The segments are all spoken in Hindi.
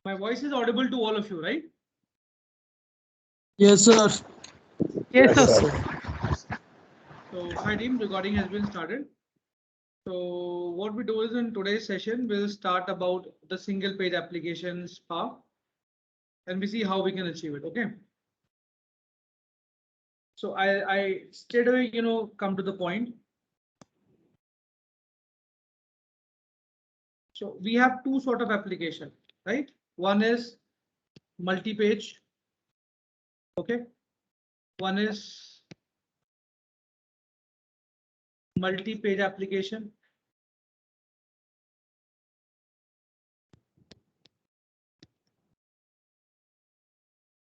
My voice is audible to all of you, right? Yes, sir. Yes, Yes, sir. sir. So hi team, recording has been started. So what we do is in today's session, we'll start about the single page application SPA and we see how we can achieve it. Okay. So I straight away, come to the point. So we have two sort of application, right? One is multi-page. Okay. One is multi-page application.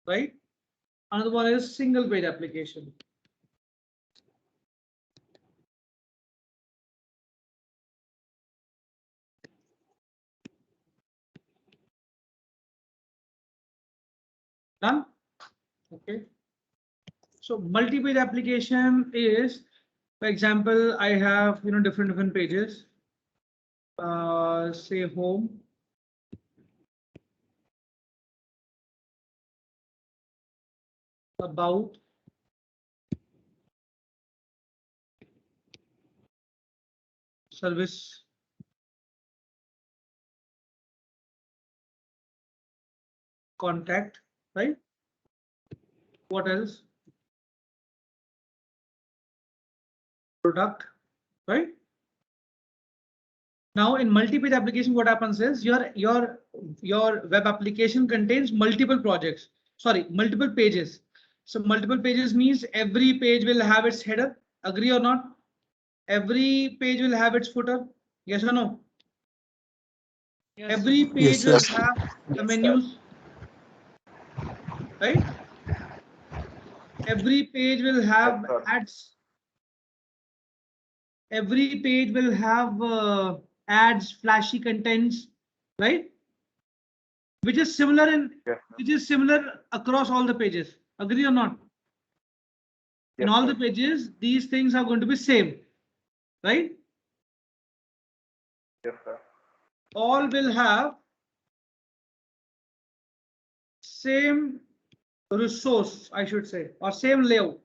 Right? Another one is single page application. Done? Okay. So multi-page application is, for example, I have different pages. Say home. About. Service. Contact, right? What else? Product, right? Now in multi-page application, what happens is your web application contains multiple projects. Sorry, multiple pages. So multiple pages means every page will have its header. Agree or not? Every page will have its footer. Yes or no? Yes, Every sir. page Yes, will sir. have the Yes, sir. menus, right? Every page will have Yes, sir. ads. Every page will have ads, flashy contents, right? Which is similar Yes, which is similar across all the pages. Agree or not? In yes, all sir. the pages, these things are going to be same, right? Yes, sir. All will have same resource, I should say, or same layout.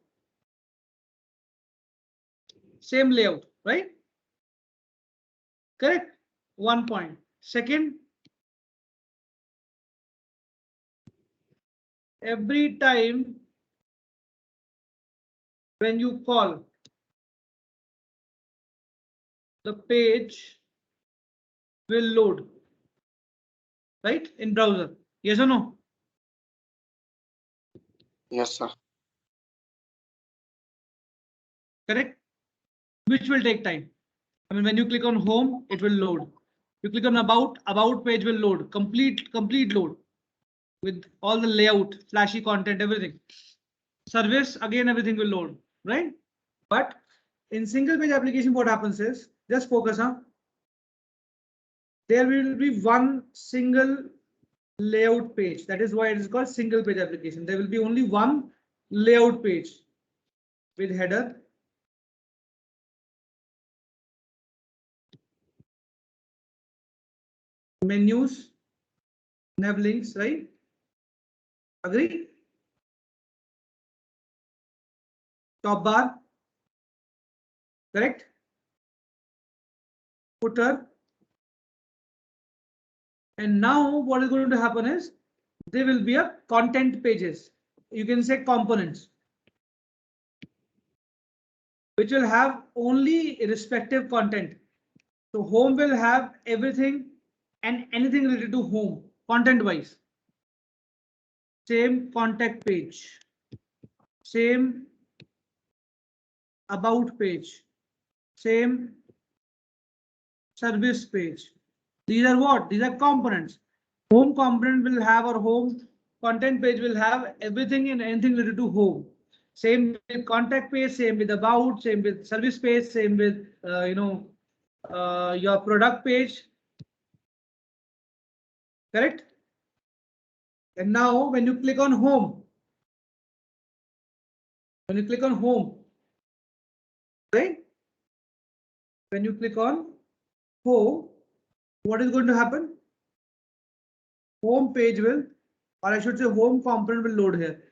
Same layout, right? Correct. 1 point. Second, every time when you call, the page will load, right? In browser. Yes or no? Yes, sir. Correct. Which will take time. I mean, when you click on home, it will load. You click on about page will load, complete load with all the layout, flashy content, everything. Service, again, everything will load, right? But in single page application, what happens is, just focus on, there will be one single layout page. That is why it is called single page application. There will be only one layout page with header, menus, nav links, right? Agree? Top bar, correct? Footer. And now what is going to happen is there will be a content pages. You can say components, which will have only respective content. So home will have everything and anything related to home content wise. Same contact page, same about page, same service page. These are what? These are components. Home component will have, or home content page will have everything and anything related to home. Same with contact page, same with about, same with service page, same with your product page. Correct? And now when you click on home, right? When you click on home, what is going to happen? home page will, or I should say home component will load here.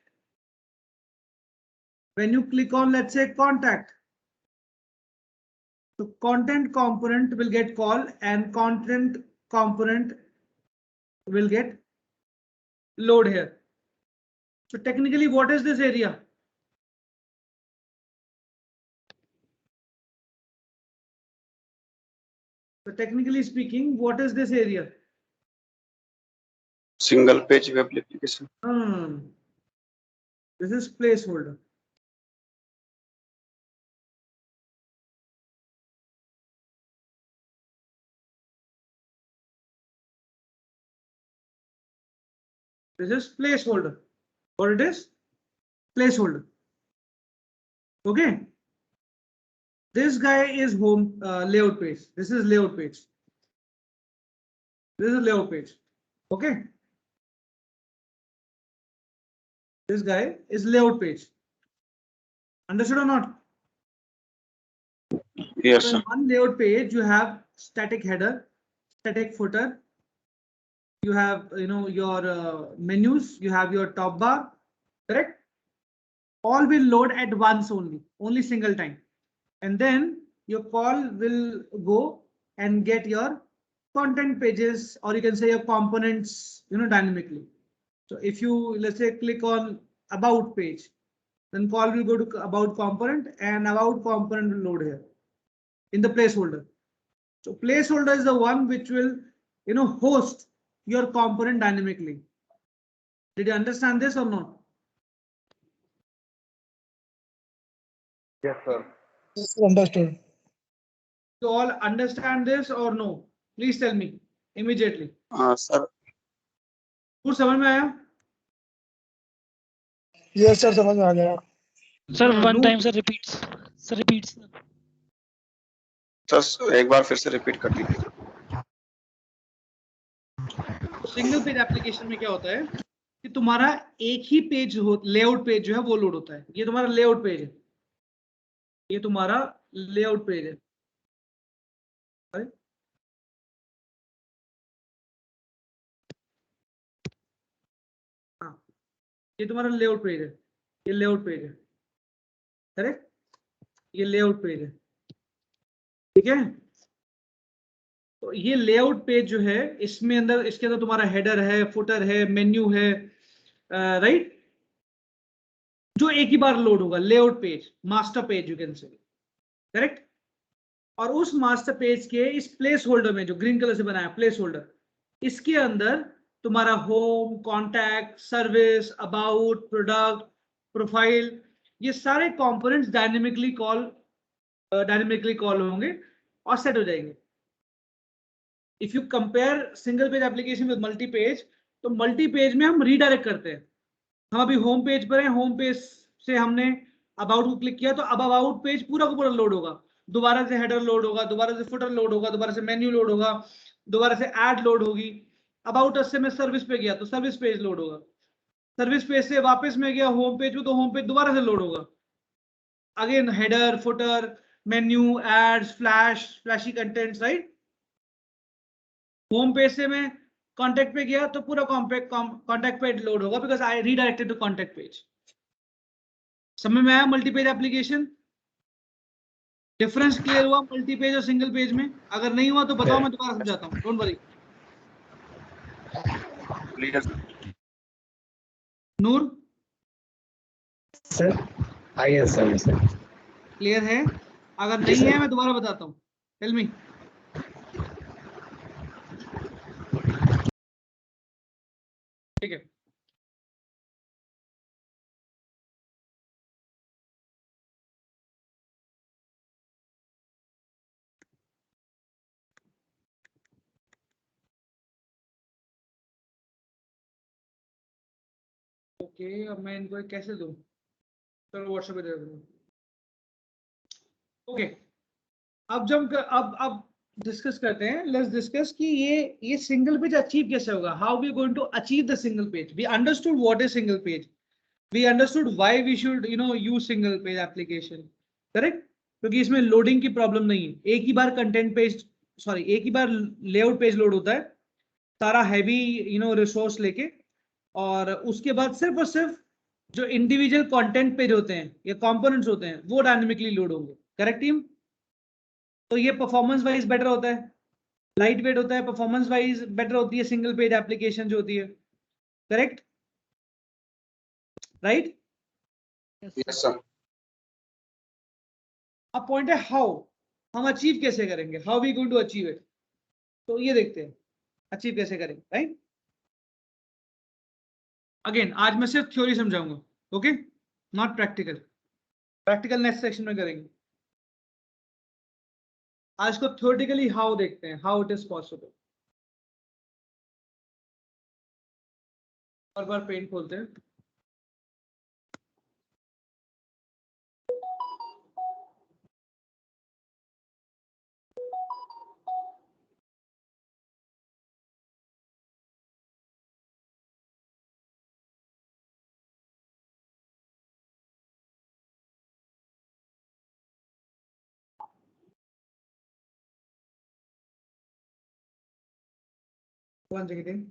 When you click on, let's say, contact, the content component will get called and content component will get load here. So technically, what is this area? So technically speaking, what is this area? Single page web application. This is placeholder. This is placeholder. What it is? Placeholder. Okay. This guy is home layout page. This is layout page. This is layout page. Okay. This guy is layout page. Understood or not? Yes, So sir. in one layout page, you have static header, static footer. You have, your menus. You have your top bar. Correct? All will load at once only single time. And then your call will go and get your content pages, or you can say your components, dynamically. So if you, let's say, click on about page, then call will go to about component and about component will load here in the placeholder. So placeholder is the one which will, host your component dynamically. Did you understand this or not? Yes, sir. Understood. You all understand this or no? Please tell me immediately. Sir. कुछ समझ में आया? Yes, sir. समझ में आ गया. Sir, one no. time, sir, repeats. Sir, repeats. Sir एक बार फिर से रिपीट कर दीजिए. सिंगल पेज एप्लीकेशन में क्या होता है कि तुम्हारा एक ही पेज लेआउट पेज जो है वो लोड होता है. ये तुम्हारा लेआउट पेज है. ये तुम्हारा लेआउट पेज है. हाँ, ये तुम्हारा लेआउट पेज है. ये लेआउट पेज है. करेक्ट? ये लेआउट पेज है. ठीक है. तो ये लेआउट पेज जो है इसमें अंदर, इसके अंदर तुम्हारा हेडर है, फुटर है, मेन्यू है, राइट, जो एक ही बार लोड होगा. Layout page, master page you can say. Correct? और उस मास्टर पेज के इस प्लेस होल्डर में जो ग्रीन कलर से बनाया प्लेस होल्डर, इसके अंदर तुम्हारा home, contact, service, about, product, profile, ये सारे कंपोनेंट्स डायनेमिकली कॉल होंगे और सेट हो जाएंगे. If you compare single page application with multi page, तो मल्टी पेज में हम रीडायरेक्ट करते हैं. हम अभी होम पेज पर हैं. होम पेज से हमने अबाउट को क्लिक किया तो अब अबाउट पेज पूरा का पूरा लोड होगा. दोबारा से हेडर लोड होगा, दोबारा से फुटर लोड होगा, दोबारा से मेन्यू लोड होगा, दोबारा से ऐड लोड होगी. अबाउट से मैं सर्विस पे गया तो सर्विस पेज लोड होगा. सर्विस पेज से वापस में गया होम पेज में तो होम पेज दोबारा से लोड होगा. Again header, footer, menu, ads, flashy contents, right. Home page से मैं कॉन्टैक्ट पे गया तो पूरा कॉन्टैक्ट पेज लोड होगा because I redirected to contact page. समझ में आया multi page application? Difference clear हुआ मल्टी पेज और सिंगल पेज में? अगर नहीं हुआ तो बताओ, मैं दोबारा समझाता हूँ. Don't worry. Noor sir, yes, sir. Clear है? अगर नहीं है मैं दोबारा बताता हूँ. Tell me. ठीक है. ओके, अब मैं इनको कैसे दूं? चलो व्हाट्सएप पे दे दूंगा. ओके, अब डिस्कस करते हैं. लेट्स डिस्कस कि ये सिंगल पेज अचीव कैसे होगा. How we going to achieve the single page. We understood what is single page. We understood why we should use single page application. Correct? क्योंकि इसमें लोडिंग की प्रॉब्लम नहीं है. एक ही बार कंटेंट पेज, एक ही बार लेआउट पेज लोड होता है सारा हैवी रिसोर्स लेके, और उसके बाद सिर्फ और सिर्फ जो इंडिविजुअल कंटेंट पेज होते हैं या कंपोनेंट्स होते हैं वो डायनेमिकली लोड होंगे। Correct team? तो ये परफॉर्मेंस वाइज बेटर होता है, लाइट वेट होता है, परफॉर्मेंस वाइज बेटर होती है सिंगल पेज एप्लीकेशन जो होती है। करेक्ट? राइट? Yes, sir. अब पॉइंट है हाउ, हम अचीव कैसे करेंगे, how we going to achieve it. तो ये देखते हैं अचीव कैसे करेंगे। राइट? अगेन आज मैं सिर्फ थ्योरी समझाऊंगा, okay, not practical. Practical next section में करेंगे। आज को थ्योरेटिकली हाउ देखते हैं, हाउ इट इज पॉसिबल। और बार पेंट खोलते हैं। One second.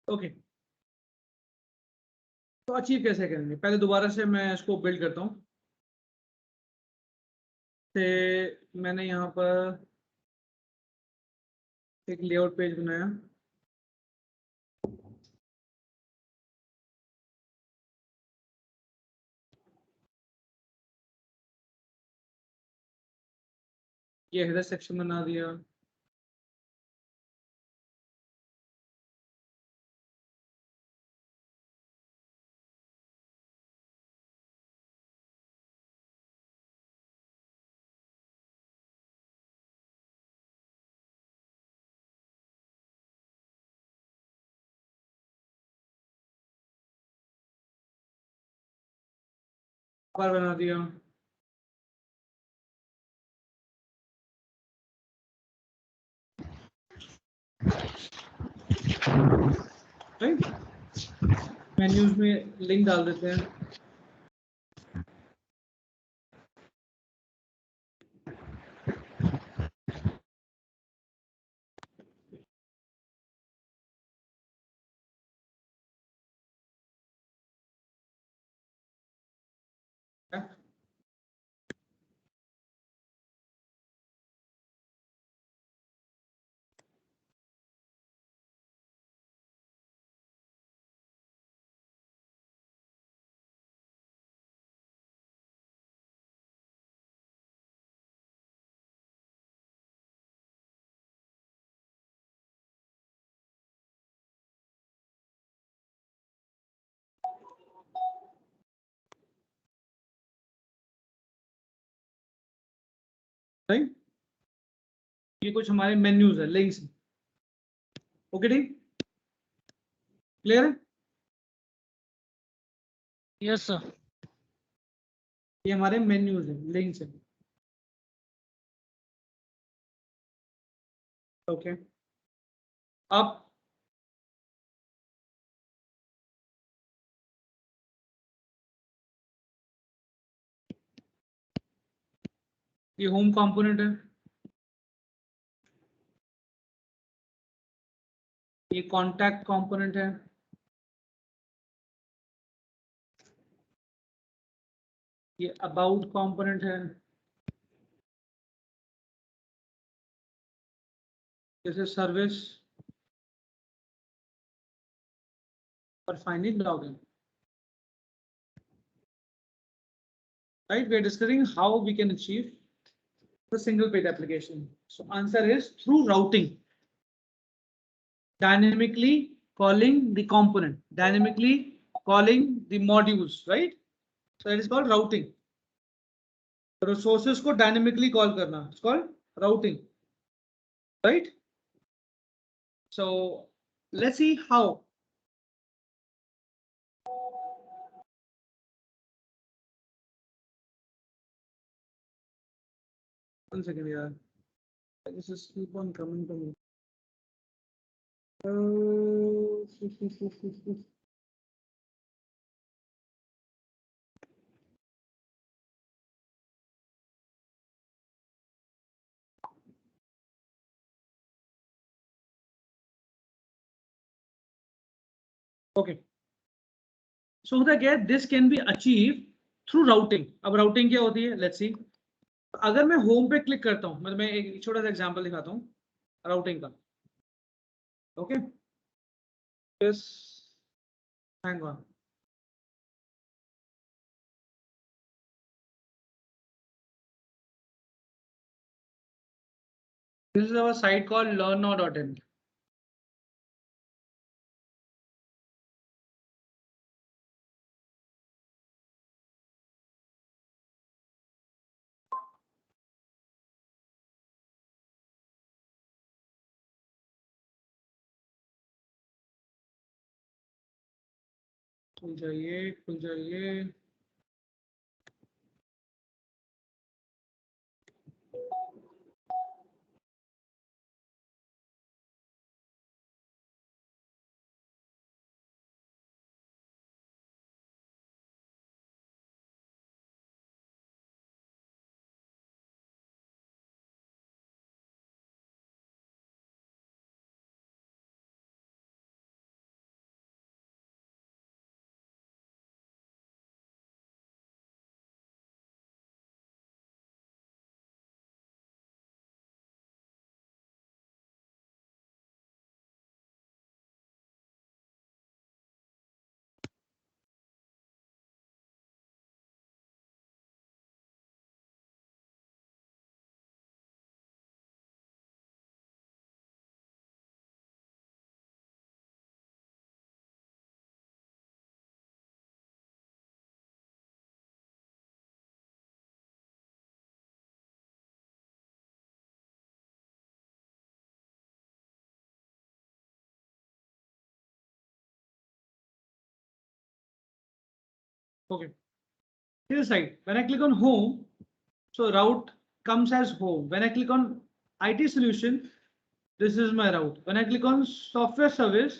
ओके, तो अचीव कैसे करेंगे, पहले दोबारा से मैं इसको बिल्ड करता हूँ। मैंने यहाँ पर एक लेआउट पेज बनाया। ये हेडर सेक्शन बना दिया। बार बना दिया। राइट? मेन्यूज में लिंक डाल देते हैं। राइट? ये कुछ हमारे मेन्यूज है, लिंक्स। ओके ठीक, क्लियर है? Yes, sir. ये हमारे मेन्यूज है, लिंक्स है। ओके, अब ये होम कंपोनेंट है, ये कॉन्टैक्ट कंपोनेंट है, ये अबाउट कंपोनेंट है, जैसे सर्विस, और finally login. Right? We are discussing how we can achieve the single page application. So answer is through routing, dynamically calling the component, dynamically calling the modules, right? So that is called routing. The resources को dynamically call करना, it's called routing, right? So let's see how. 1 second यार. This is keep on coming to me. Okay. So होता क्या है? This can be achieved through routing. अब routing क्या होती है? Let's see. अगर मैं होम पे क्लिक करता हूँ, मतलब मैं एक छोटा सा एग्जांपल दिखाता हूँ राउटिंग का. Okay, hang on. This is our site called learnnow.in. खुल जाइए, खुल जाइए. Okay, here's the site. When I click on home, so route comes as home. When I click on IT solution, this is my route. When I click on software service,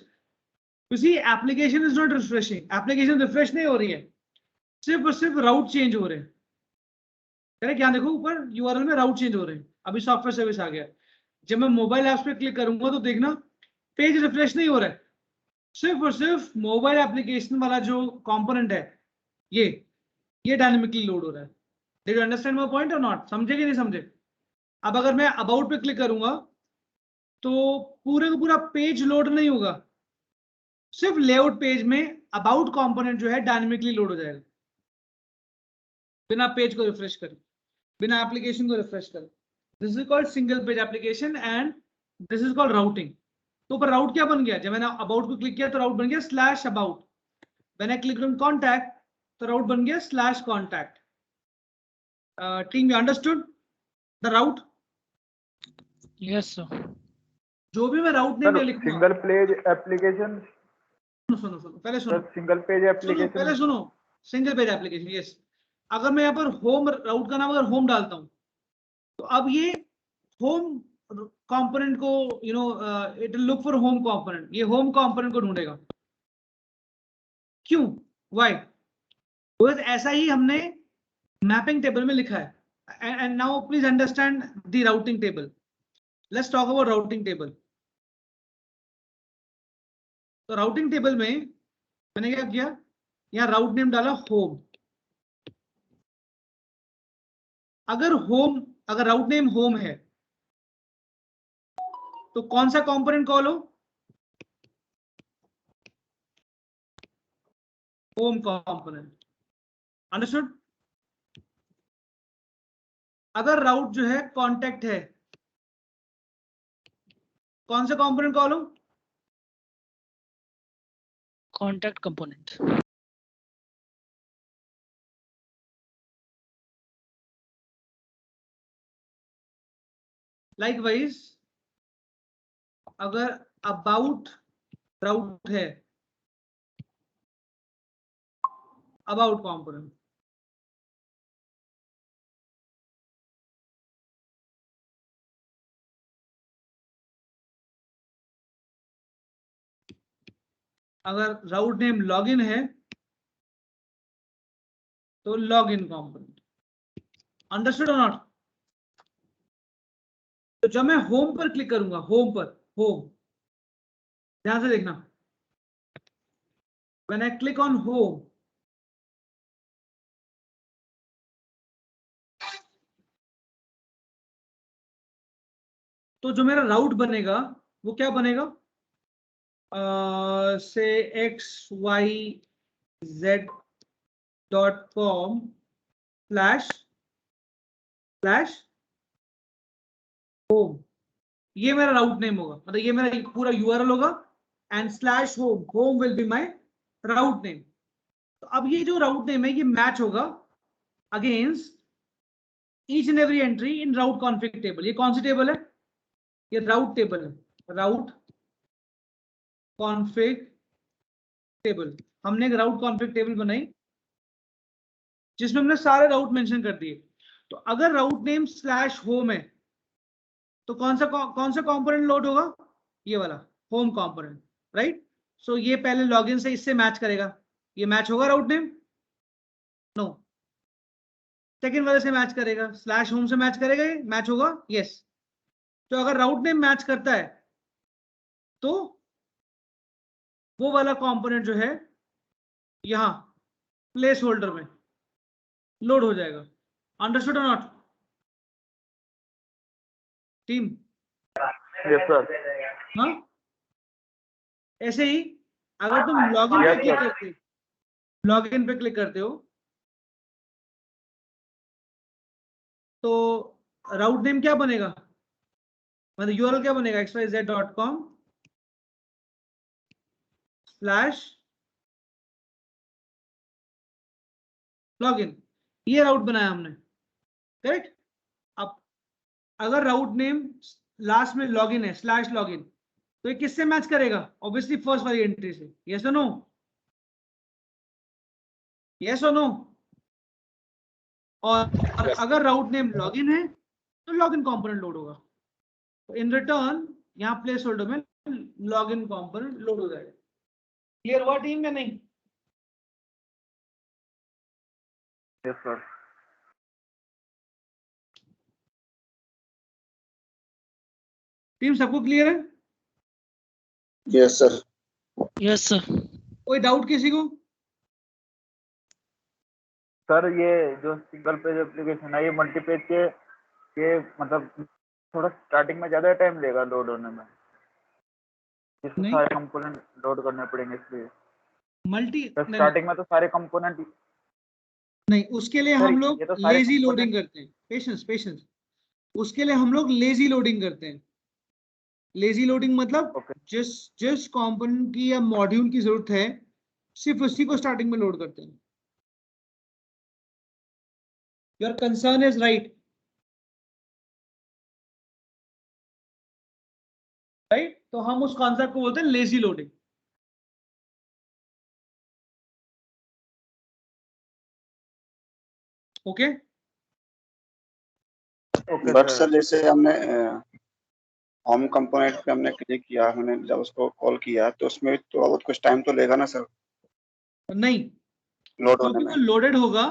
you see application is not refreshing. Application refresh नहीं हो रही है, सिर्फ और सिर्फ राउट चेंज हो रहे हैं. करेक्ट? यहाँ देखो ऊपर यूआरएल में राउट चेंज हो रहे हैं. अभी सॉफ्टवेयर सर्विस आ गया. जब मैं मोबाइल ऐप्स पे क्लिक करूंगा तो देखना पेज रिफ्रेश नहीं हो रहा है, सिर्फ और सिर्फ मोबाइल एप्लीकेशन वाला जो कंपोनेंट है ये डायनेमिकली लोड हो रहा है. Did you understand my point और नॉट? समझे कि नहीं समझे? अब अगर मैं अबाउट पे क्लिक करूंगा तो पूरे का पूरा पेज लोड नहीं होगा, सिर्फ लेआउट पेज में अबाउट कंपोनेंट जो है डायनेमिकली लोड हो जाएगा बिना पेज को रिफ्रेश करे, बिना एप्लीकेशन को रिफ्रेश करे. This is called single page application and this is called routing. तो ऊपर राउट क्या बन गया? जब मैंने अबाउट को क्लिक किया तो राउट बन गया slash about. When I click on contact तो राउट बन गया slash contact. Team, you understood the route? Yes, sir. जो भी मैं राउट नेम में लिखूंगा, सिंगल पेज एप्लीकेशन. सुनो सुनो पहले सुनो, सिंगल पेज सुनो एप्लीकेशन. पहले सुनो. Single page application, yes. अगर मैं यहाँ पर होम राउट का नाम अगर होम डालता हूँ तो अब ये होम कंपोनेंट को it will look for home component. ये होम कंपोनेंट को ढूंढेगा. क्यों? व्हाई? बिकॉज ऐसा ही हमने मैपिंग टेबल में लिखा है. And now please understand the routing table. Let's talk about routing table. तो राउटिंग टेबल में मैंने क्या किया? यहाँ राउट नेम डाला होम. अगर राउट नेम होम है तो कौन सा कंपोनेंट कॉल हो? Home component. अंडरस्टूड? अगर राउट जो है कॉन्टैक्ट है, कौन सा कंपोनेंट कॉल हो? Contact component. लाइकवाइज अगर अबाउट राउट है, अबाउट कंपोनेंट. अगर राउट नेम लॉगिन है तो लॉगिन कंपोनेंट। अंडरस्टूड और नॉट? तो जब मैं होम पर क्लिक करूंगा, होम पर, होम, ध्यान से देखना, when I click on home, तो जो मेरा राउट बनेगा वो क्या बनेगा, से xyz.com// होम, ये मेरा राउट नेम होगा, मतलब ये मेरा पूरा यूआरएल होगा, and slash home, home will be my route name. तो अब ये जो राउट नेम है ये मैच होगा against each and every entry in route config table. ये कौन सी टेबल है? ये राउट टेबल है, राउट कॉन्फिग टेबल। हमने एक राउट कॉन्फिग टेबल बनाई जिसमें हमने सारे राउट मेंशन कर दिए। तो अगर राउट नेम स्लैश होम है तो कौन सा कंपोनेंट लोड होगा? ये वाला होम कंपोनेंट, राइट? सो ये पहले लॉगिन से इससे मैच करेगा, ये मैच होगा राउट नेम? नो। सेकंड वाले से मैच करेगा, स्लैश होम से मैच करेगा, ये मैच होगा? यस। तो अगर राउट नेम मैच करता है तो वो वाला कंपोनेंट जो है यहां प्लेस होल्डर में लोड हो जाएगा। अंडरस्टूड और नॉट टीम? Yes sir. हाँ, ऐसे ही अगर तुम लॉगिन पे क्लिक करते हो, लॉगिन पे क्लिक करते हो तो राउट नेम क्या बनेगा, मतलब यूआरएल क्या बनेगा, xyz.com/login। ये राउट बनाया हमने, करेक्ट? अब अगर राउट नेम लास्ट में लॉगिन है, स्लैश लॉगिन, तो ये किससे मैच करेगा? ऑब्वियसली फर्स्ट वाली एंट्री से। यस और नो? यस और नो? और अगर राउट नेम लॉगिन है तो लॉगिन कंपोनेंट लोड होगा। तो इन रिटर्न यहाँ प्लेस होल्डर में लॉगिन कंपोनेंट लोड हो जाएगा। क्लियर हुआ टीम में? नहीं? Yes sir. टीम सबको क्लियर है? Yes sir. Yes, sir. कोई डाउट किसी को? सर ये जो सिंगल पेज एप्लीकेशन है ये मल्टी पेज के ये मतलब थोड़ा स्टार्टिंग में ज्यादा टाइम लेगा लोड होने में, इसमें नहीं। सारे कंपोनेंट लोड करने पड़ेंगे इसलिए मल्टी स्टार्टिंग में तो सारे कंपोनेंट नहीं, उसके लिए सर हम लोग ये तो सारे लेजी component- लोडिंग करते हैं। Patience, patience. उसके लिए हम लोग लेजी लोडिंग करते हैं। लेजी लोडिंग मतलब Okay. जिस कंपोनेंट की या मॉड्यूल की जरूरत है सिर्फ उसी को स्टार्टिंग में लोड करते हैं। Your concern is right, right? तो हम उस कॉन्सेप्ट को बोलते हैं lazy loading. Okay? Okay, but sir. Sir जैसे हमने होम कंपोनेंट पे हमने क्लिक किया, हमने जब उसको कॉल किया तो उसमें तो बहुत कुछ टाइम तो लेगा ना सर नहीं, लोड होने क्योंकि में? वो लोडेड होगा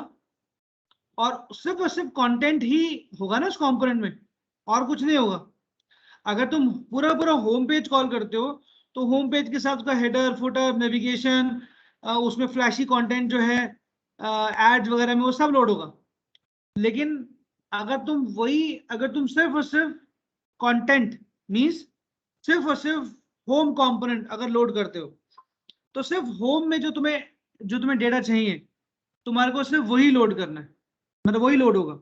और सिर्फ कंटेंट ही होगा ना उस कंपोनेंट में, और कुछ नहीं होगा। अगर तुम पूरा पूरा होम पेज कॉल करते हो तो होम पेज के साथ उसका हेडर, फुटर, नेविगेशन, उसमें फ्लैशी कंटेंट जो है, एड्स वगैरह में, वो सब लोड होगा। लेकिन अगर तुम सिर्फ और सिर्फ कंटेंट मींस सिर्फ और सिर्फ होम कंपोनेंट अगर लोड करते हो तो सिर्फ होम में जो तुम्हें डेटा चाहिए तुम्हारे को सिर्फ वही लोड करना है, मतलब वही लोड होगा।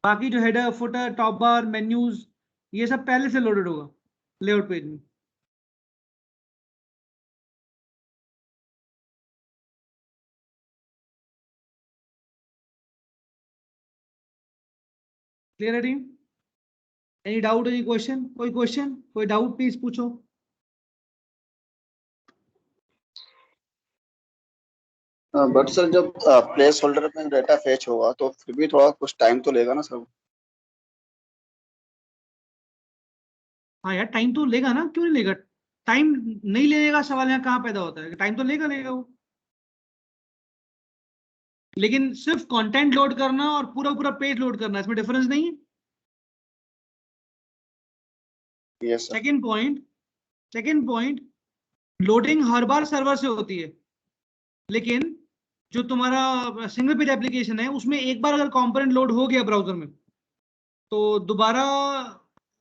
बाकी जो हेडर, फुटर, टॉप बार, मेन्यूज, ये सब पहले से लोडेड होगा लेआउट पेज में। क्लियर है team? Any doubt, any question? कोई डाउट प्लीज पूछो। बट सर जब प्लेस होल्डर में डाटा फेच होगा तो फिर भी थोड़ा कुछ टाइम तो लेगा ना सर? हाँ यार, टाइम तो लेगा ना, क्यों नहीं लेगा? टाइम नहीं लेने का सवाल यहाँ कहाँ पैदा होता है? टाइम तो लेगा लेगा वो, लेकिन सिर्फ कंटेंट लोड करना और पूरा पूरा पेज लोड करना, इसमें डिफरेंस नहीं है। Yes sir. Second point, loading हर बार सर्वर से होती है, लेकिन जो तुम्हारा सिंगल पेज एप्लीकेशन है उसमें एक बार अगर कंपोनेंट लोड हो गया ब्राउजर में, तो दोबारा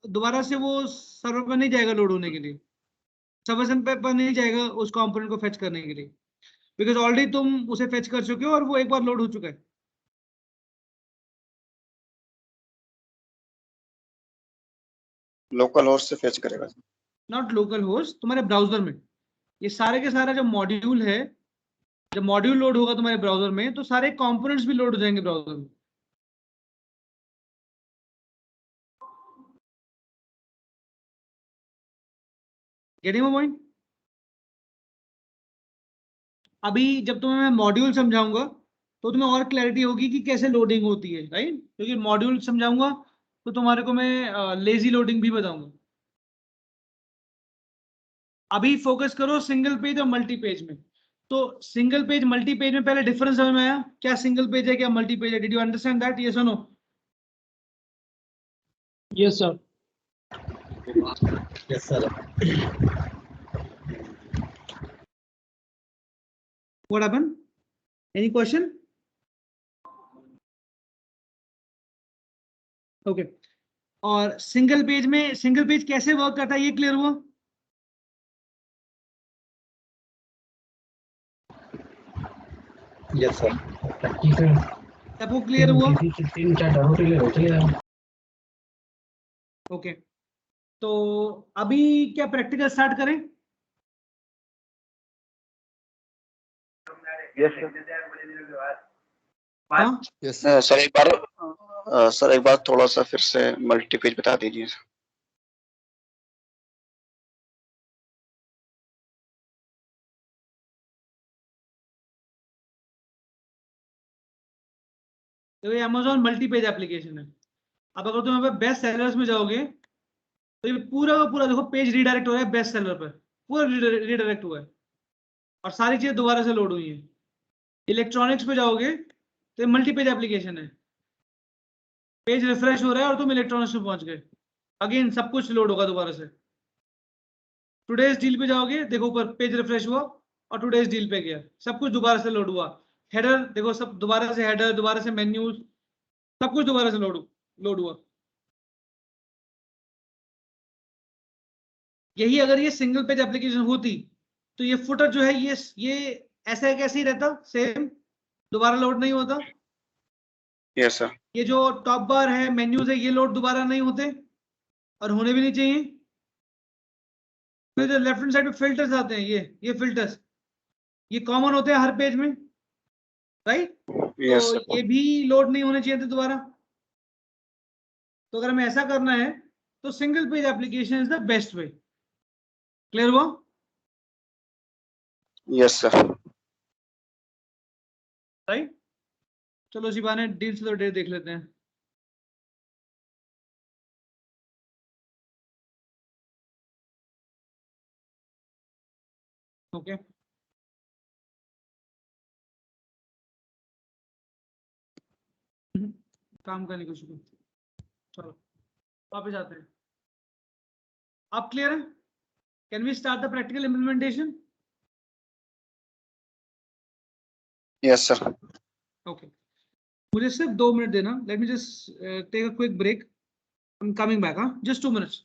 दोबारा से वो सर्वर पर नहीं जाएगा लोड होने के लिए, सर्वर पर नहीं जाएगा उस कंपोनेंट को फेच करने के लिए, बिकॉज ऑलरेडी तुम उसे फेच कर चुके हो और वो एक बार लोड हो चुका है। लोकल होस्ट से फेच करेगा। नॉट लोकल होस्ट, तुम्हारे ब्राउजर में ये सारे के सारा जो मॉड्यूल है, जब मॉड्यूल लोड होगा तुम्हारे ब्राउजर में तो सारे कंपोनेंट्स भी लोड हो जाएंगे ब्राउजर में। Getting my point? अभी जब तुम्हें मैं मॉड्यूल समझाऊंगा तो तुम्हें और क्लैरिटी होगी कि कैसे लोडिंग होती है, राइट? क्योंकि मॉड्यूल समझाऊंगा तो तुम्हारे को मैं लेजी लोडिंग भी बताऊंगा। अभी फोकस करो सिंगल पेज और मल्टी पेज में। तो सिंगल पेज मल्टी पेज में पहले डिफरेंस समझ में आया क्या? सिंगल पेज है क्या मल्टी पेज है? Did you understand that? Yes और no? Yes, sir. Yes, sir. What happened? Any question? Okay okay. और सिंगल पेज कैसे वर्क करता है ये क्लियर हुआ? Yes, sir. प्रैक्टिकल सबको क्लियर हुआ? तीन चार डाउट क्लियर होते हैं। Okay okay. तो अभी क्या प्रैक्टिकल स्टार्ट करें? Yes sir. हाँ सर एक बार थोड़ा सा फिर से मल्टी पेज बता दीजिए। तो ये Amazon मल्टी पेज एप्लीकेशन है। अब अगर तुम यहाँ पे बेस्ट सेलर्स में जाओगे तो ये पूरा का पूरा देखो पेज रीडायरेक्ट हो रहा है बेस्ट सेलर पर, पूरा रीडायरेक्ट हुआ है और सारी चीजें दोबारा से लोड हुई हैं। इलेक्ट्रॉनिक्स पे जाओगे तो ये मल्टी पेज एप्लीकेशन है, पेज रिफ्रेश हो रहा है और तुम इलेक्ट्रॉनिक्स में पहुंच गए, अगेन सब कुछ लोड होगा दोबारा से। टुडेज डील पे जाओगे, देखो ऊपर पेज रिफ्रेश हुआ और टुडेज डील पे गया, सब कुछ दोबारा से लोड हुआ। हेडर देखो, सब दोबारा से हेडर, दोबारा से मेन्यूज, सब कुछ दोबारा से लोड हुआ। यही अगर ये सिंगल पेज एप्लीकेशन होती तो ये फुटर जो है ये ऐसे कैसे ही रहता, सेम, दोबारा लोड नहीं होता। Yes sir. ये जो टॉप बार है, मेन्यूज है, ये लोड दोबारा नहीं होते और होने भी नहीं चाहिए। फिर जो लेफ्ट हैंड साइड पे फिल्टर्स आते हैं, ये फिल्टर्स ये कॉमन होते हैं हर पेज में, राइट? यस तो सर। ये भी लोड नहीं होने चाहिए थे दोबारा। तो अगर हमें ऐसा करना है तो single page application is the best way. Clear हुआ? Yes sir. राइट, चलो इसी बहाने डील से तो डे देख लेते हैं। ओके काम करने की शुरू, चलो वापस आते हैं। आप क्लियर है? Can we start the practical implementation? Yes sir. Okay, मुझे सिर्फ 2 मिनट देना, let me just take a quick break, I am coming back. हाँ, just 2 minutes.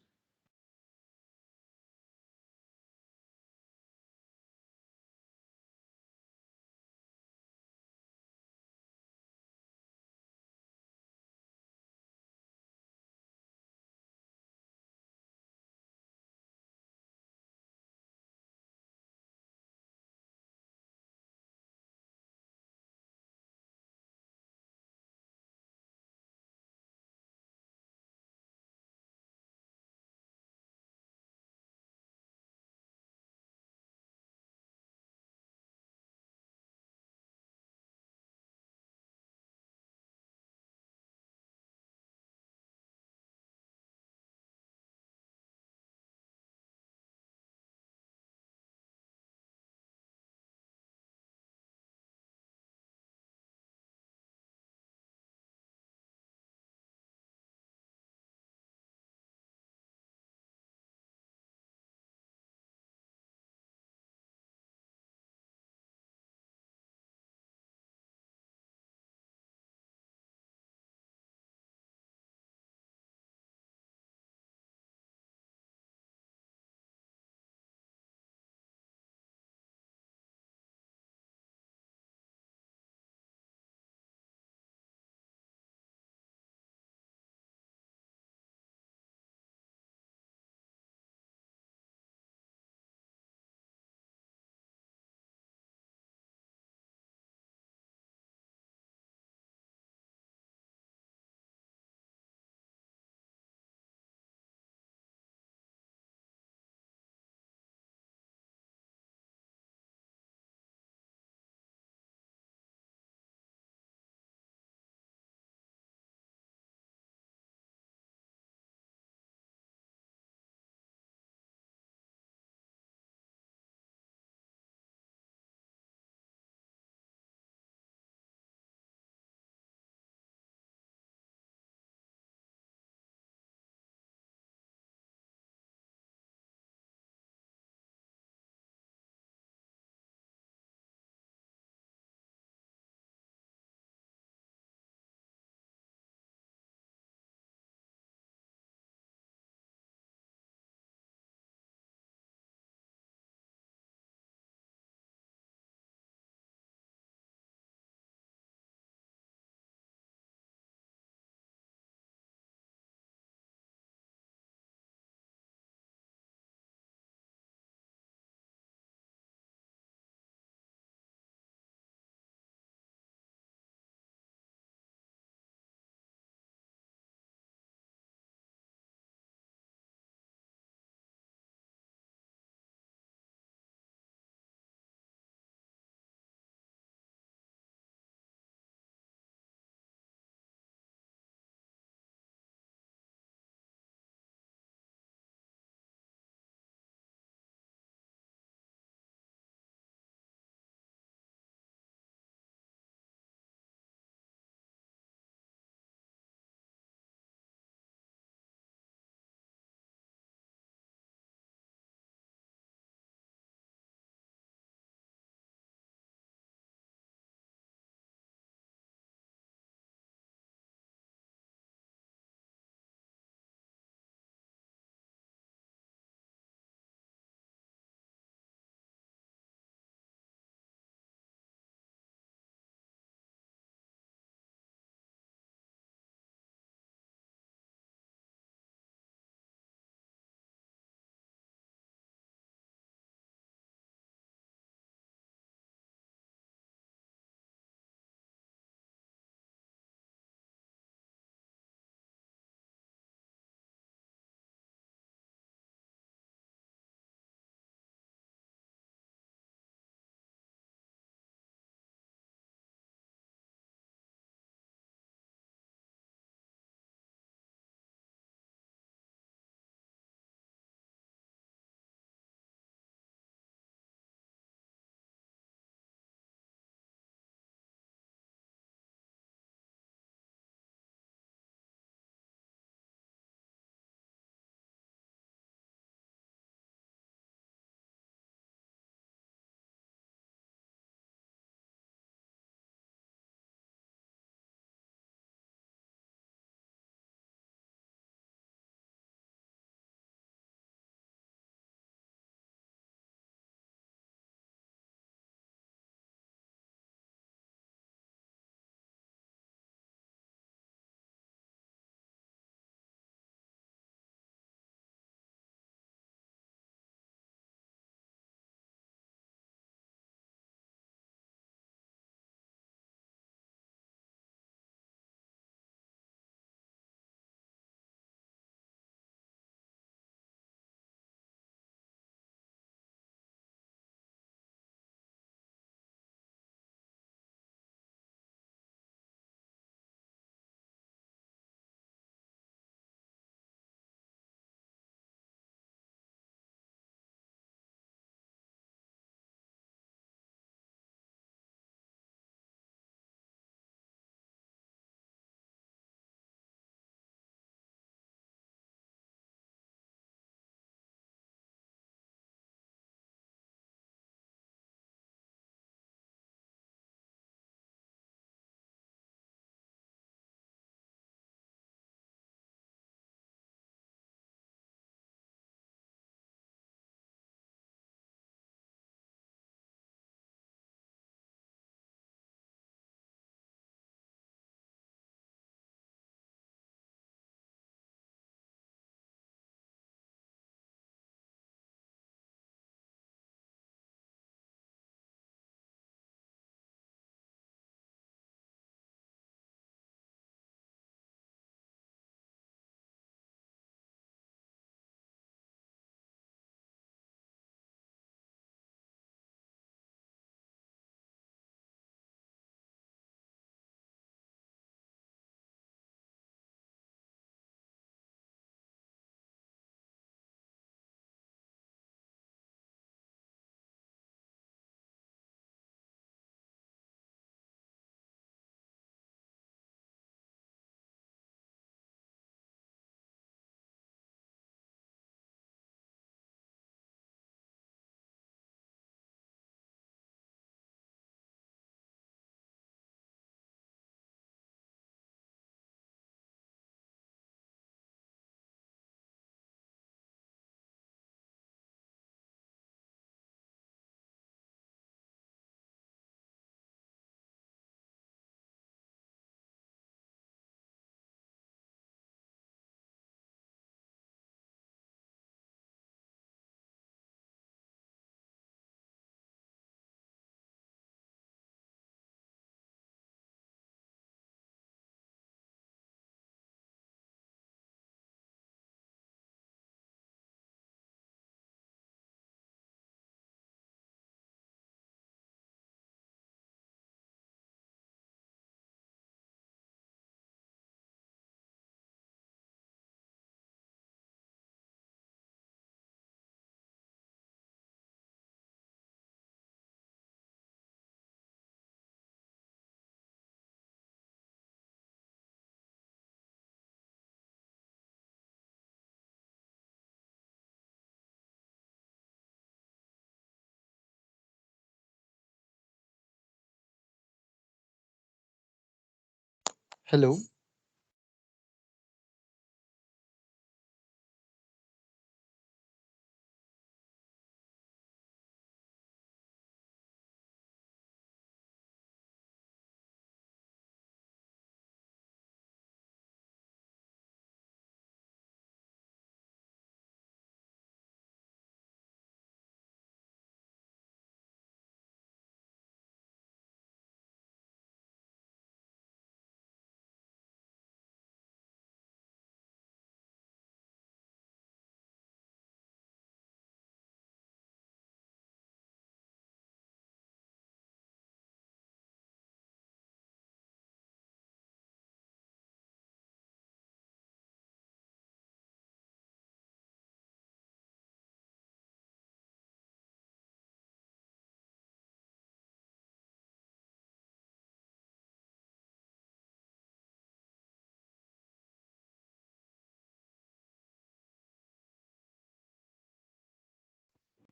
Hello.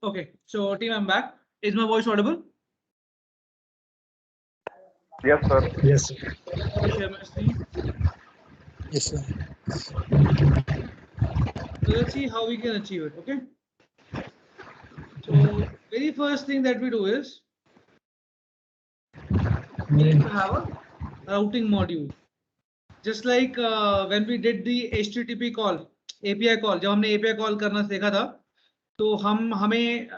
Okay, so team, I'm back. Is my voice audible? Yes, sir. Yes, sir. Let me share my screen. Yes, sir. So let's see how we can achieve it. Okay. So very first thing that we do is we need to have a routing module. Just like when we did the HTTP call, API call, जब हमने API call करना सीखा था, तो हमें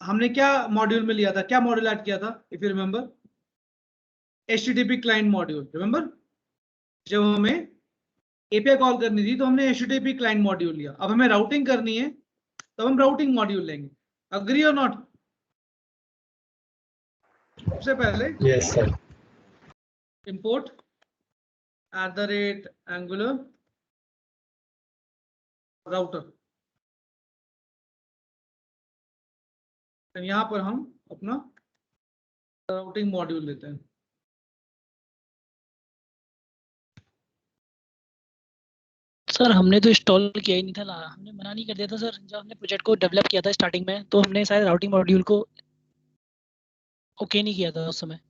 हमने क्या मॉड्यूल में लिया था, क्या मॉड्यूल ऐड किया था, if you remember, HTTP client module, remember? जब हमें API कॉल करनी थी तो हमने HTTP क्लाइंट मॉड्यूल लिया. अब हमें राउटिंग करनी है तो हम राउटिंग मॉड्यूल लेंगे. अग्री और नॉट? सबसे पहले Yes, sir. import @angular router, यहाँ पर हम अपना राउटिंग मॉड्यूल लेते हैं. सर हमने तो इंस्टॉल किया ही नहीं था ना, हमने मना नहीं कर दिया था सर. जब हमने प्रोजेक्ट को डेवलप किया था स्टार्टिंग में, तो हमने शायद राउटिंग मॉड्यूल को ओके नहीं किया था उस समय.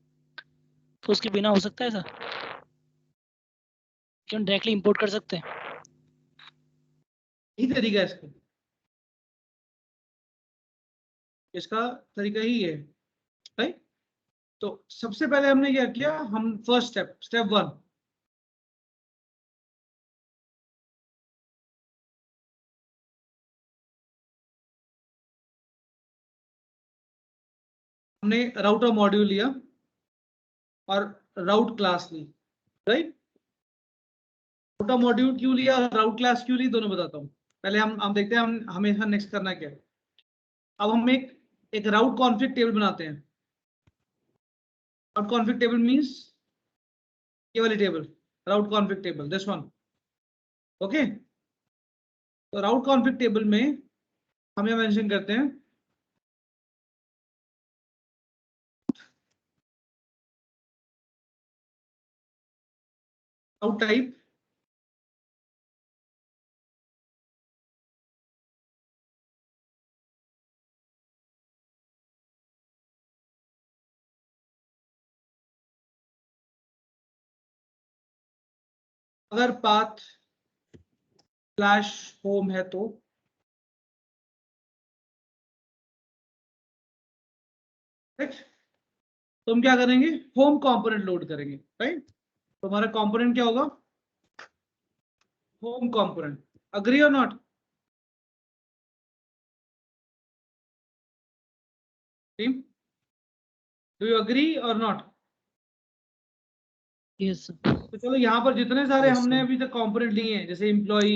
तो उसके बिना हो सकता है सर कि हम डायरेक्टली इंपोर्ट कर सकते हैं? यही तरीका है इसका तरीका ही है, राइट? तो सबसे पहले हमने क्या किया, हम फर्स्ट स्टेप 1, हमने राउटर मॉड्यूल लिया और राउट क्लास ली, राइट? राउटर मॉड्यूल क्यों लिया और राउट क्लास क्यों ली, दोनों बताता हूँ. पहले हम देखते हैं हम हमेशा नेक्स्ट करना क्या है. अब हम एक राउट कॉन्फ़िग टेबल बनाते हैं. राउट कॉन्फ़िग टेबल मींस ये वाली table, route config table, this one. Okay, तो राउट कॉन्फ़िग टेबल में हम ये मेंशन करते हैं राउट टाइप, अगर पाथ स्लैश होम है तो तो हम क्या करेंगे, होम कंपोनेंट लोड करेंगे, राइट? तो हमारा कंपोनेंट क्या होगा, होम कंपोनेंट. अग्री और not? Team, do you agree और नॉट? Yes sir. तो चलो यहाँ पर जितने सारे Yes, हमने sir. अभी तक कंपोनेंट लिए हैं, जैसे employee,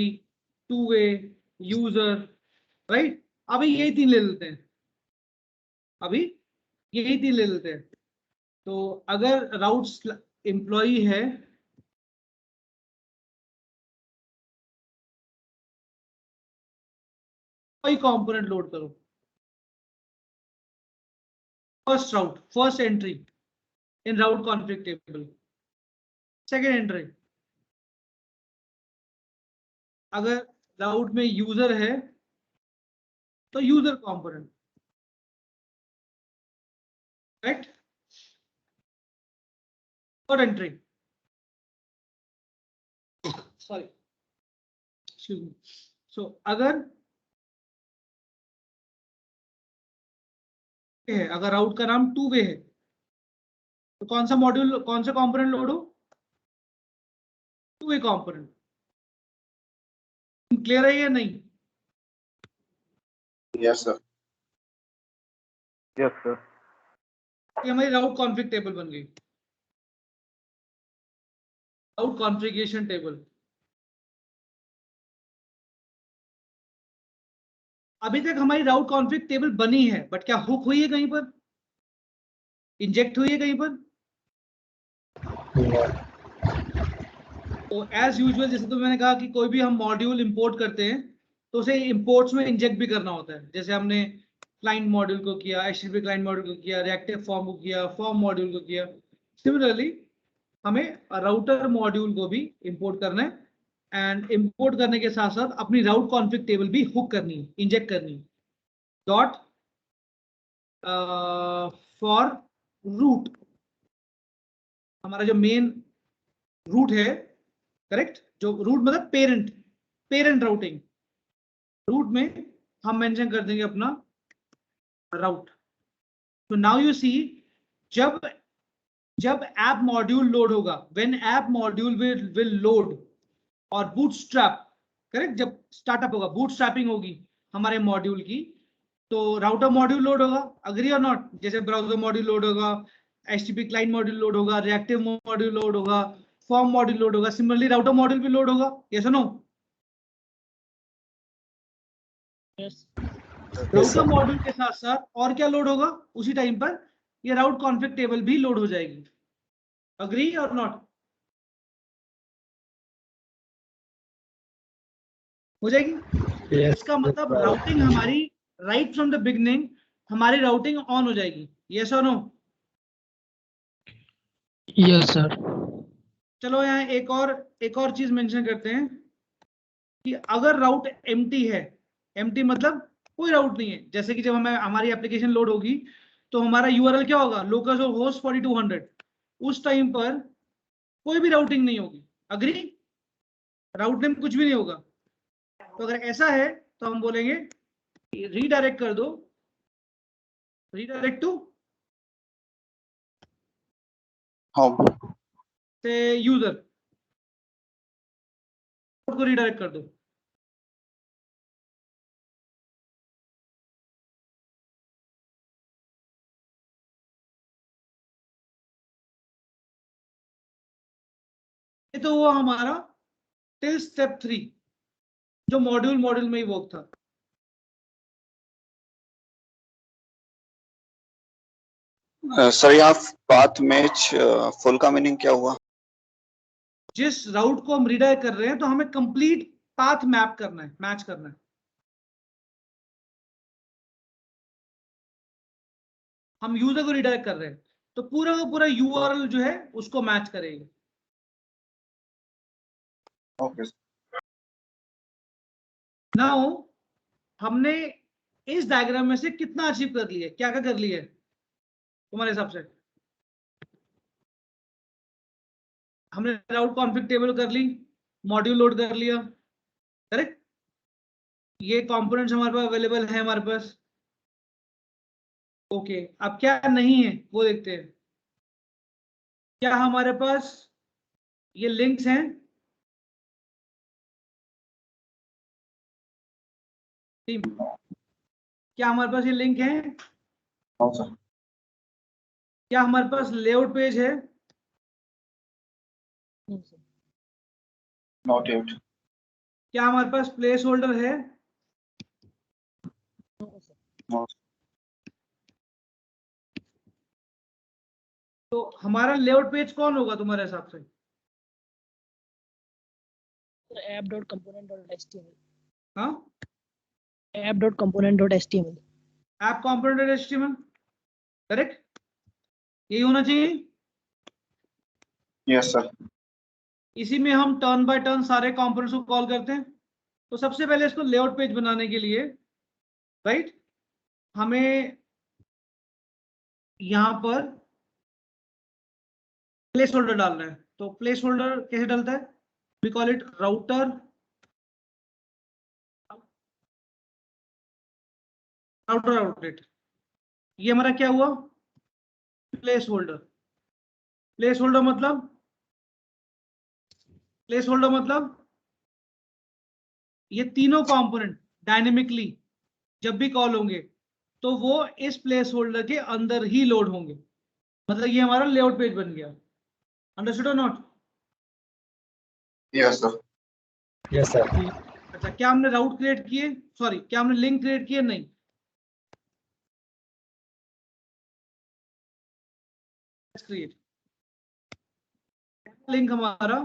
two way, user, right? अभी यही 3 ले लेते हैं, अभी यही 3 ले लेते हैं. तो अगर राउट एम्प्लॉई है कोई कंपोनेंट लोड करो. First route, first entry in route config table. Second entry, अगर राउट में यूजर है तो user component, right? Third entry, sorry, so अगर है, अगर राउट का नाम टू वे है तो कौन सा मॉड्यूल, कौन सा कंपोनेंट लोड हो? To way component. क्लियर है या नहीं? Yes sir. Yes sir. ये हमारी राउट कॉन्फ़िग टेबल बन गई, राउट कॉन्फ़िगरेशन टेबल। अभी तक हमारी राउट कॉन्फ़िग टेबल बनी है, बट क्या हुक हुई है कहीं पर, इंजेक्ट हुई है कहीं पर? तो एज यूजुअल, जैसे तो मैंने कहा कि कोई भी हम मॉड्यूल इंपोर्ट करते हैं तो उसे इंपोर्ट्स में इंजेक्ट भी करना होता है। जैसे हमने क्लाइंट मॉड्यूल को किया, HTTP क्लाइंट मॉड्यूल को किया, रिएक्टिव फॉर्म को किया, फॉर्म मॉड्यूल को किया। सिमिलरली हमें राउटर मॉड्यूल को भी इंपोर्ट करना है, एंड इंपोर्ट करने के साथ साथ अपनी राउट कॉन्फ़िग टेबल भी हुक करनी है, इंजेक्ट करनी है। डॉट फॉर रूट, हमारा जो मेन रूट है, करेक्ट, जो रूट मतलब पेरेंट राउटिंग, रूट में हम मेंशन कर देंगे अपना राउट। तो नाउ यू सी, जब ऐप मॉड्यूल लोड होगा, when app module will load और बूटस्ट्रैप, करेक्ट, जब स्टार्टअप होगा, बूटस्ट्रैपिंग होगी हमारे मॉड्यूल की, तो राउटर मॉड्यूल लोड होगा, अग्री और नॉट? जैसे ब्राउजर मॉड्यूल लोड होगा, HTTP क्लाइंट मॉड्यूल लोड होगा, रिएक्टिव मॉड्यूल लोड होगा, फॉर्म मॉड्यूल लोड होगा, सिमिलरली राउटर मॉड्यूल भी लोड होगा। यस और नो? यस। राउटर मॉड्यूल के साथ साथ और क्या लोड होगा उसी टाइम पर? ये राउट कॉन्फ़िग टेबल भी लोड हो जाएगी। अग्री और नॉट? हो जाएगी। Yes. इसका मतलब राउटिंग हमारी राइट फ्रॉम द बिगनिंग, हमारी राउटिंग ऑन हो जाएगी। यस और नो? Yes sir. चलो यहाँ एक और चीज मेंशन करते हैं कि अगर राउट एम्प्टी है, एम्प्टी मतलब कोई राउट नहीं है, जैसे कि जब हमें हमारी एप्लीकेशन लोड होगी तो हमारा URL क्या होगा, लोकस होस्ट 4200, उस टाइम पर कोई भी राउटिंग नहीं होगी। अग्री? राउट नेम कुछ भी नहीं होगा। तो अगर ऐसा है तो हम बोलेंगे रीडायरेक्ट कर दो, रीडायरेक्ट टू होम। से यूजर को रीडायरेक्ट कर दो। ये तो हुआ हमारा टिल स्टेप 3, जो मॉड्यूल में ही वर्क था। सर यहाँ पाथ मैच फुल का मीनिंग क्या हुआ? जिस राउट को हम रीडायरेक्ट कर रहे हैं तो हमें कंप्लीट पाथ मैप करना है, मैच करना है। हम यूजर को रीडायरेक्ट कर रहे हैं तो पूरा का पूरा URL जो है उसको मैच करेगा। ओके। नाउ हमने इस डायग्राम में से कितना अचीव कर लिया, क्या क्या कर लिया है तुम्हारे हिसाब से? हमने राउट कॉन्फ़िग टेबल कर ली, मॉड्यूल लोड कर लिया, करेक्ट, ये कंपोनेंट्स हमारे पास अवेलेबल है हमारे पास। ओके, अब क्या नहीं है वो देखते हैं। क्या हमारे पास ये लिंक्स हैं? टीम, क्या हमारे पास ये लिंक है? हाँ सर। क्या हमारे पास लेआउट पेज है? Not yet. क्या हमारे पास प्लेस होल्डर है? नो। तो हमारा लेआउट पेज कौन होगा तुम्हारे हिसाब से? app.component.html। हाँ, app.component.html। App component HTML, correct, यही होना चाहिए। Yes sir. इसी में हम टर्न बाय टर्न सारे कंपोनेंट्स को कॉल करते हैं। तो सबसे पहले इसको लेआउट पेज बनाने के लिए, राइट, हमें यहां पर प्लेस होल्डर डालना है। तो प्लेस होल्डर कैसे डलता है? we call it router outlet. ये हमारा क्या हुआ? Place holder. प्लेस होल्डर मतलब ये तीनों कंपोनेंट डायनेमिकली जब भी कॉल होंगे तो वो इस प्लेस होल्डर के अंदर ही लोड होंगे. मतलब ये हमारा लेआउट पेज बन गया. अंडरस्टूड और not? Yes sir. Yes sir. अच्छा, क्या हमने राउट क्रिएट किए? सॉरी, क्या हमने लिंक क्रिएट किए? नहीं. क्रिएट लिंक हमारा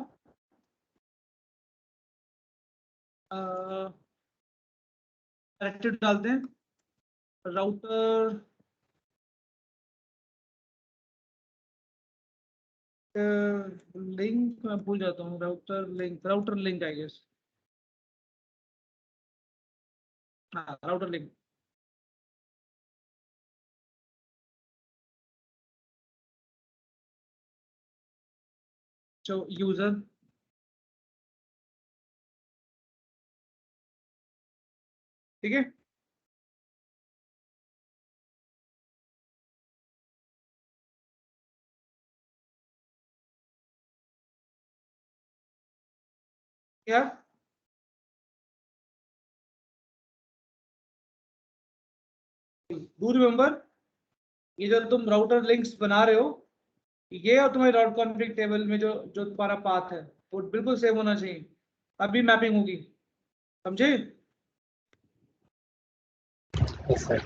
डायरेक्टिव डालते हैं. राउटर लिंक, मैं भूल जाता हूँ. Router link I guess. हाँ, राउटर लिंक. So user ठीक है. क्या डू रिमेंबर, ये जो तुम राउटर लिंक्स बना रहे हो, ये और तुम्हारे राउट कॉन्फ़िग टेबल में जो जो तुम्हारा पाथ है वो बिल्कुल सेम होना चाहिए. अभी मैपिंग होगी. समझे? Yes sir.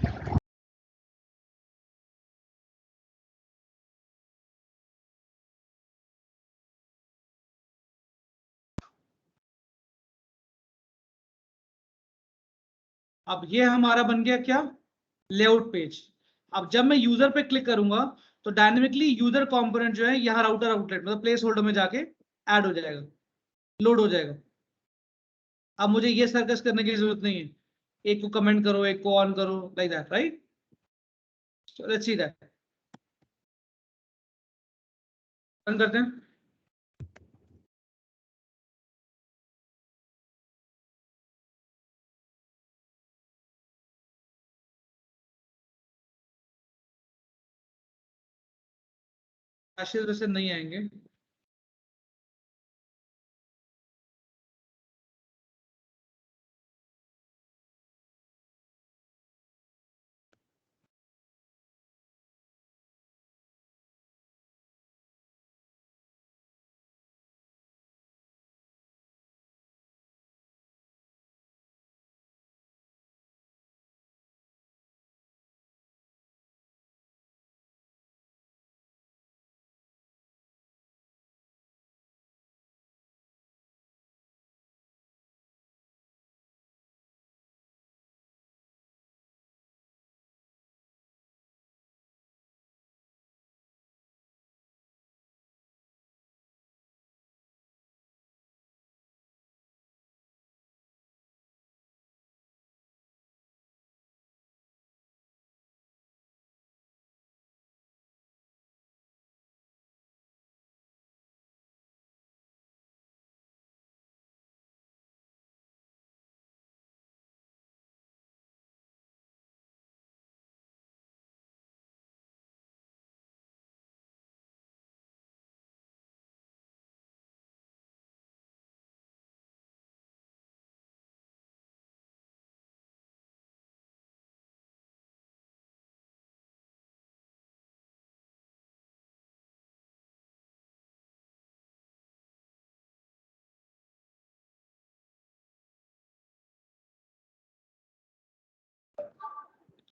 अब ये हमारा बन गया क्या? Layout page. अब जब मैं यूजर पे क्लिक करूंगा तो डायनेमिकली यूजर कंपोनेंट जो है यहाँ राउटर आउटलेट मतलब प्लेस होल्डर में जाके ऐड हो जाएगा, लोड हो जाएगा. अब मुझे ये सर्कस करने की जरूरत नहीं है. एक को कमेंट करो, एक को ऑन करो, like that, right? So let's see that. Run करते हैं. क्लैशेस वैसे नहीं आएंगे.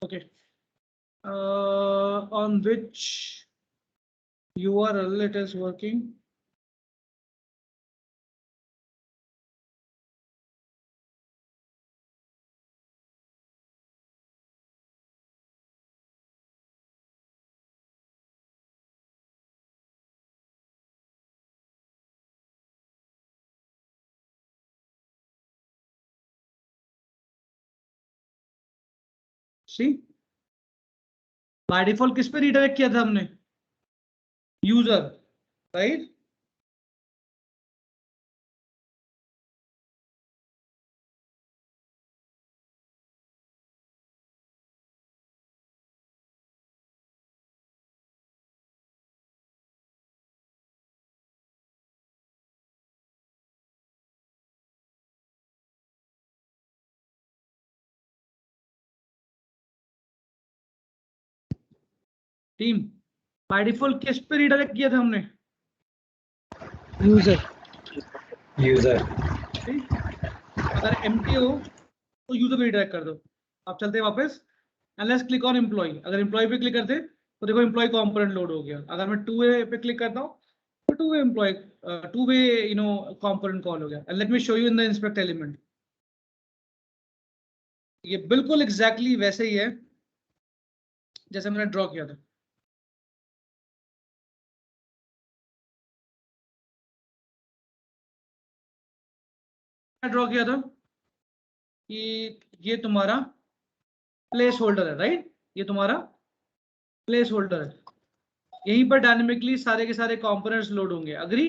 Okay. On which URL it is working? See, by default किस पे रिडायरेक्ट किया था हमने? User, right? Team by default किस पे रिडायरेक्ट किया था हमने? यूजर यूजर अगर एम्प्टी हो तो यूजर पे रिडायरेक्ट कर दो। अब चलते हैं वापस and let's click on employee. अगर एम्प्लॉय पे क्लिक करते तो देखो एम्प्लॉय कंपोनेंट लोड हो गया। अगर मैं टू वे पे क्लिक करता हूँ तो two way employee two way component call हो गया। And let me show you in the inspect element. ये बिल्कुल एग्जैक्टली वैसे ही है जैसे मैंने ड्रॉ किया था। ड्रॉ किया था कि ये तुम्हारा प्लेस होल्डर है, राइट? ये तुम्हारा प्लेस होल्डर है। यहीं पर डायनेमिकली सारे के सारे कंपोनेंट्स लोड होंगे। अग्री?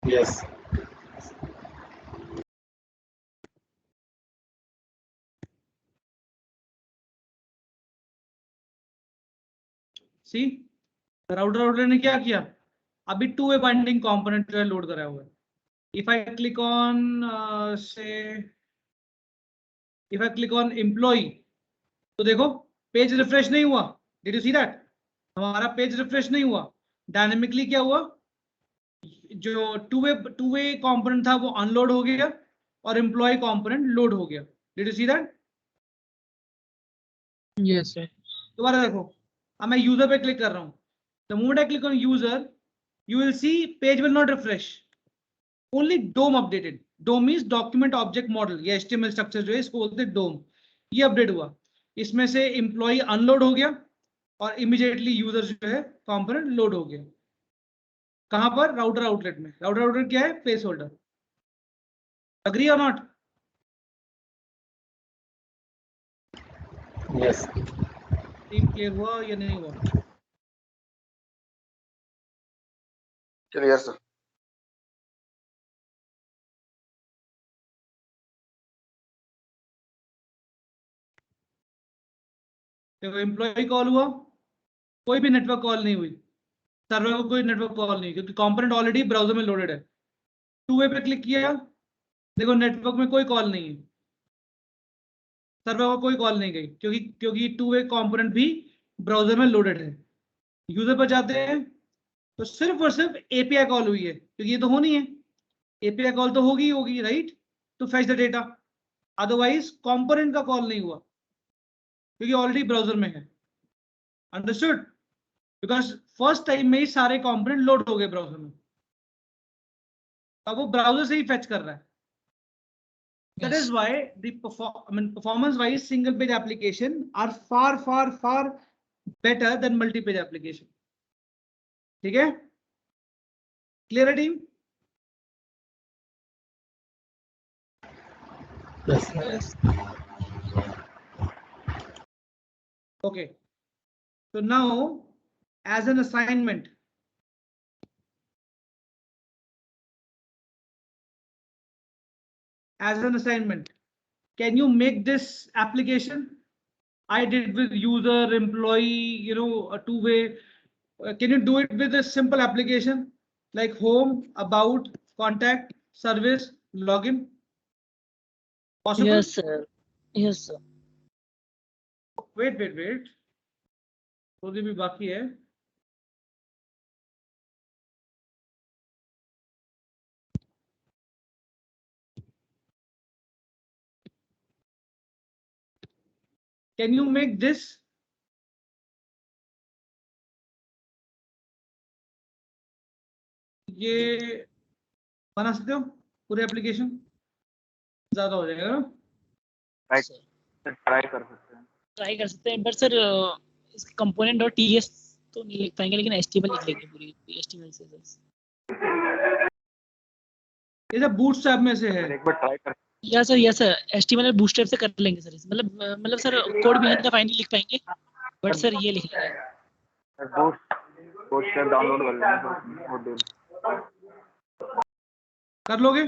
यस सी राउटर ने क्या किया? अभी टू वे बाइंडिंग कंपोनेंट जो है लोड कराया हुआ है। इफ आई क्लिक ऑन से if I click on employee तो देखो पेज रिफ्रेश नहीं हुआ। Did you see that? हमारा पेज रिफ्रेश नहीं हुआ। डायनेमिकली क्या हुआ? जो टू वे कंपोनेंट था वो अनलोड हो गया और एम्प्लॉय कंपोनेंट लोड हो गया। Did you see that? Yes sir. दोबारा देखो। अब मैं यूजर पे क्लिक कर रहा हूं। The moment I click on user you will see page will not refresh, only DOM updated. DOM means document object model। ये HTML स्ट्रक्चर जो है इसको बोलते हैं DOM। ये अपडेट हुआ। इसमें से एम्प्लॉय अनलोड हो गया और इमीडिएटली यूजर जो है कंपोनेंट लोड हो गया। कहां पर? राउटर आउटलेट में। राउटर आउटलेट क्या है? Place holder. अग्री और नॉट? यस टीम क्लियर हुआ या नहीं हुआ? Clear sir. देखो एम्प्लॉय कॉल हुआ, कोई भी नेटवर्क कॉल नहीं हुई। सर्वर को कोई नेटवर्क कॉल नहीं, क्योंकि कंपोनेंट ऑलरेडी ब्राउजर में लोडेड है। टू वे पे क्लिक किया, देखो नेटवर्क में कोई कॉल नहीं है, सर्वर को कोई कॉल नहीं गई, क्योंकि टू वे कंपोनेंट भी ब्राउजर में लोडेड है। यूजर पर जाते हैं तो सिर्फ और सिर्फ एपीआई कॉल हुई है, क्योंकि ये तो होनी है। एपीआई कॉल तो होगी right, to fetch the data. Otherwise component का कॉल नहीं हुआ, क्योंकि ऑलरेडी ब्राउजर में है। अंडरस्टूड? बिकॉज फर्स्ट टाइम में ही सारे कंपोनेंट लोड हो गए ब्राउजर में। अब वो ब्राउजर से ही फेच कर रहा है। That is why the performance-wise single-page application are far better than multi-page application. ठीक है? Clear है team? Yes Okay. So now, as an assignment, can you make this application? I did with user, employee, a two-way. Can you do it with a simple application like home, about, contact, service, login? Possible? Yes sir. Yes sir. Wait. थोड़ी भी बाकी है। Can you make this? ये बना सकते हो पूरे एप्लीकेशन? ज्यादा हो जाएगा ना? ट्राई कर सकते हैं। ट्राई कर सकते हैं, बट सर इसके कंपोनेंट और टीएस तो नहीं लिख पाएंगे, लेकिन एचटीएमएल लिख लेंगे पूरी एचटीएमएल से। ये सब बूटस्ट्रैप में से है। एक बार ट्राई कर। यस सर एचटीएमएल और बूटस्ट्रैप से कर लेंगे सर। मतलब सर कोड भी का फाइनली लिख पाएंगे, बट सर ये लिख लेंगे। बूट से डाउनलोड कर लेंगे मॉड्यूल। कर लोगे?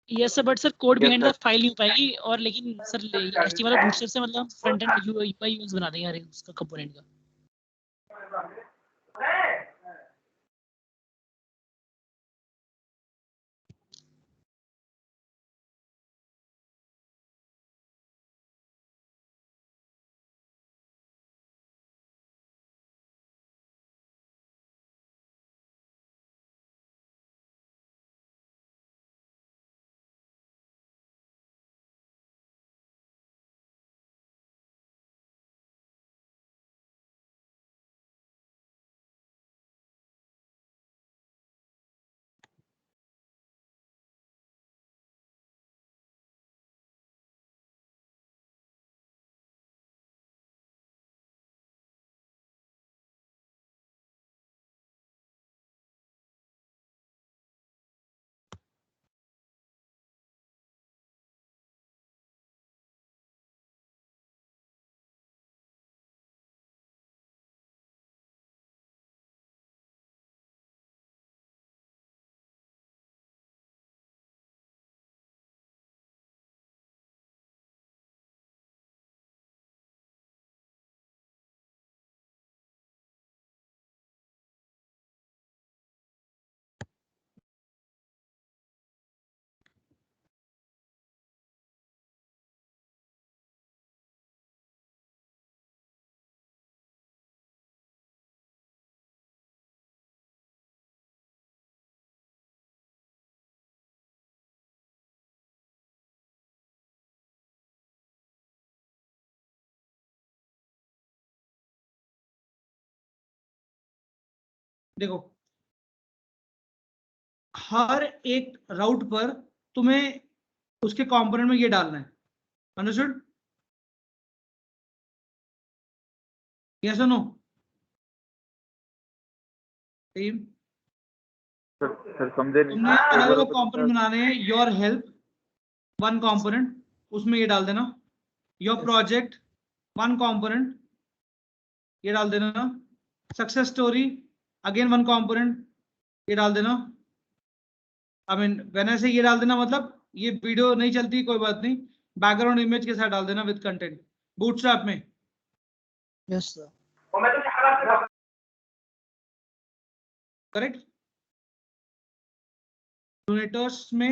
Yes sir, but sir code Yes, behind sir. The file नहीं हो पाएगी, और लेकिन सर एचटीएमएल और बूटस्ट्रैप से मतलब फ्रंट एंड यूआई यूज बना देंगे हर एक उसका कंपोनेंट का। देखो हर एक राउट पर तुम्हें उसके कंपोनेंट में ये डालना है, अंडरस्टूड? यस और नो? टीम सर समझे नहीं। तुमने अलग अलग कंपोनेंट बनाने हैं। योर हेल्प वन कंपोनेंट, उसमें ये डाल देना। योर प्रोजेक्ट वन कंपोनेंट, ये डाल देना। Success story again one component, ये डाल देना। आई मीन वेन से ये डाल देना मतलब ये वीडियो नहीं चलती कोई बात नहीं, बैकग्राउंड इमेज के साथ डाल देना विद कंटेंट बूटस्ट्रैप में। Yes sir. करेक्ट? डोनेटर्स में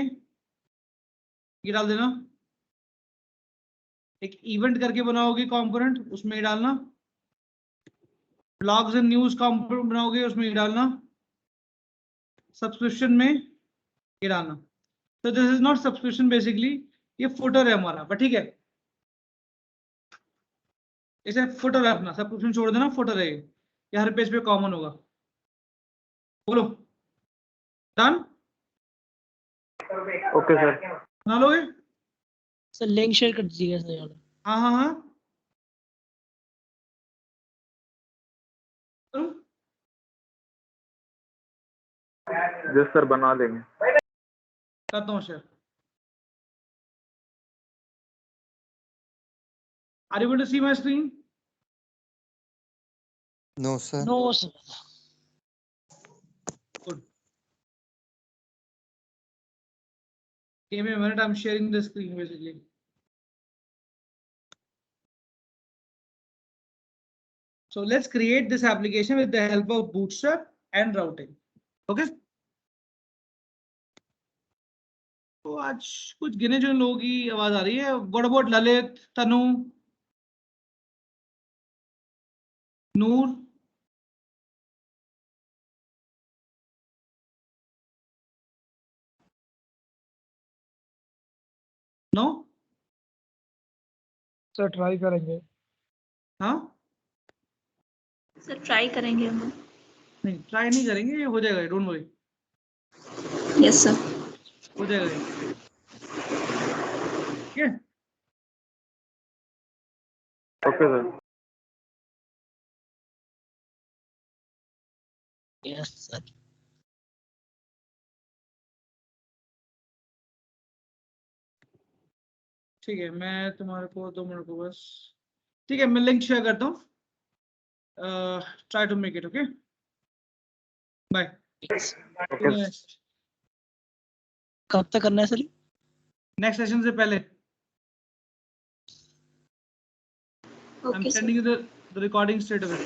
ये डाल देना। एक इवेंट करके बनाओगे कंपोनेंट, उसमें ये डालना। ब्लॉग्स एंड न्यूज कंपोनेंट बनाओगे, उसमें ये डालना। सब्सक्रिप्शन में ये डालना। तो this is not subscription, basically ये फुटर है हमारा, बट ठीक है इसे फुटर रखना, सब्सक्रिप्शन छोड़ देना, फुटर है ये हर पेज पे कॉमन होगा। बोलो डन? Okay sir. बना लोगे? सर लिंक शेयर कर दीजिएगा सर यहाँ पे। हाँ हाँ हाँ करूं? जी सर बना देंगे। करता हूँ share. Are you able to see my screen? No, sir. No sir. Good. Give me a minute. I'm sharing the screen basically. So let's create this application with the help of Bootstrap and routing. Okay. तो आज कुछ गिने चुने लोगों की आवाज आ रही है। What about Lalit, Tanu, Noor? No? Sir try करेंगे। हाँ सर ट्राई करेंगे हम लोग। नहीं ट्राई नहीं करेंगे, ये हो जाएगा, डोंट वरी, यस सर। हो जाएगा ये। ठीक है ओके सर। Yes sir. ठीक है, मैं तुम्हारे को 2 मिनट को बस, ठीक है मैं लिंक शेयर करता हूँ। Try to make it okay, bye. Okay कब तक करना है सर? नेक्स्ट सेशन से पहले I'm okay sir. sending you the recording straight away.